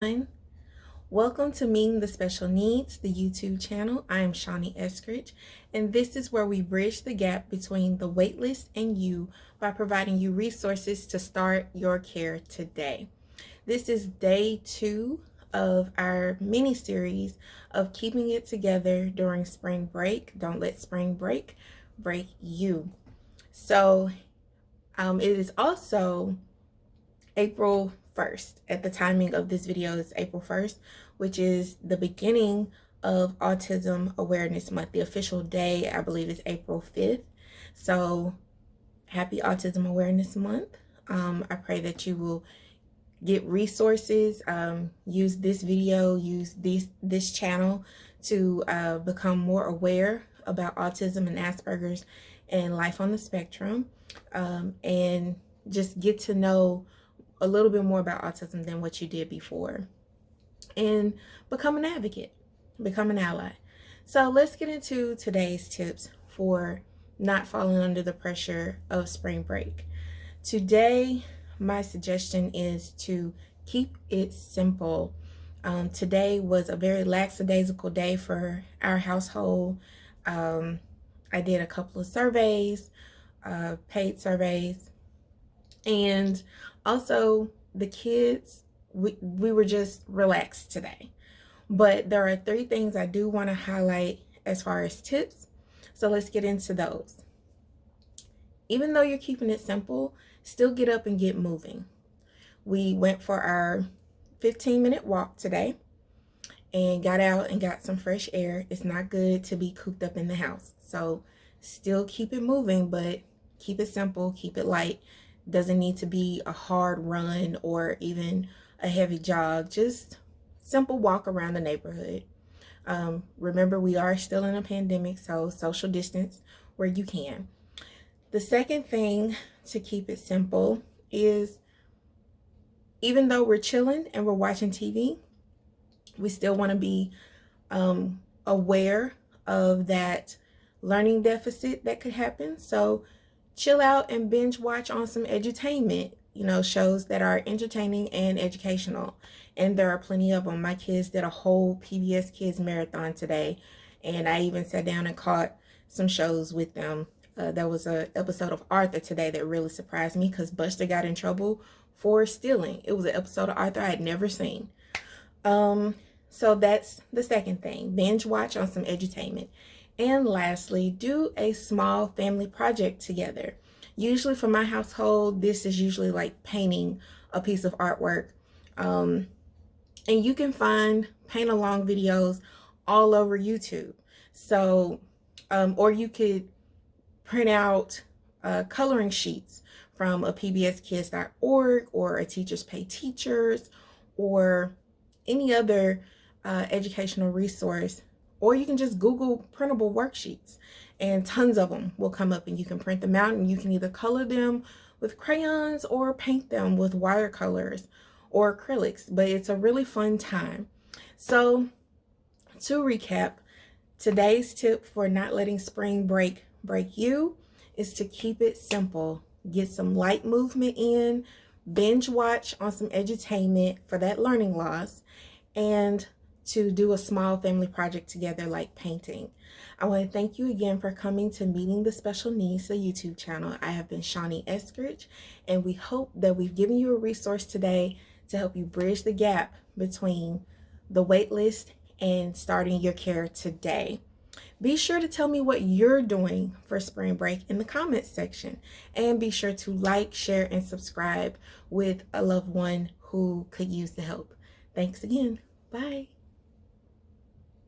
everyone. Welcome to Meeting the Special Needs, the YouTube channel. I am Shawnee, and this is where we bridge the gap between the waitlist and you by providing you resources to start your care today. This is day 2 of our mini series of keeping it together during spring break. Don't let spring break you. So it is also April 1st. At the timing of this video, it's April 1st, which is the beginning of Autism Awareness Month. The official day, I believe, is April 5th. So happy Autism Awareness Month. I pray that you will get resources, use this video, use this channel to become more aware about autism and Aspergers and life on the spectrum, and just get to know a little bit more about autism than what you did before, and become an advocate, become an ally. So let's get into today's tips for not falling under the pressure of spring break. Today, my suggestion is to keep it simple. Today was a very lackadaisical day for our household. I did a couple of surveys, paid surveys, and also the kids, we were just relaxed today. But there are 3 things I do want to highlight as far as tips. So let's get into those. Even though you're keeping it simple, still get up and get moving. We went for our 15-minute walk today and got out and got some fresh air. It's not good to be cooped up in the house. So still keep it moving, but keep it simple, keep it light. Doesn't need to be a hard run or even a heavy jog, just simple walk around the neighborhood. Remember, we are still in a pandemic, so social distance where you can. The second thing to keep it simple is, even though we're chilling and we're watching TV, we still want to be aware of that learning deficit that could happen. So chill out and binge watch on some edutainment, shows that are entertaining and educational. And there are plenty of them. My kids did a whole PBS Kids marathon today, and I even sat down and caught some shows with them. There was an episode of Arthur today that really surprised me because Buster got in trouble for stealing. It was an episode of Arthur I had never seen. So that's the second thing. Binge watch on some edutainment. And lastly, do a small family project together. Usually for my household, this is usually like painting a piece of artwork. And you can find paint along videos all over YouTube. So, or you could print out coloring sheets from a pbskids.org or a Teachers Pay Teachers or any other educational resource. Or you can just Google printable worksheets, and tons of them will come up, and you can print them out, and you can either color them with crayons or paint them with watercolors or acrylics. But it's a really fun time. So to recap, today's tip for not letting spring break you is to keep it simple. Get some light movement in, binge watch on some edutainment for that learning loss, and to do a small family project together like painting. I want to thank you again for coming to Meeting the Special Needs, the YouTube channel. I have been Shawnee, and we hope that we've given you a resource today to help you bridge the gap between the wait list and starting your care today. Be sure to tell me what you're doing for spring break in the comments section, and be sure to like, share, and subscribe with a loved one who could use the help. Thanks again. Bye.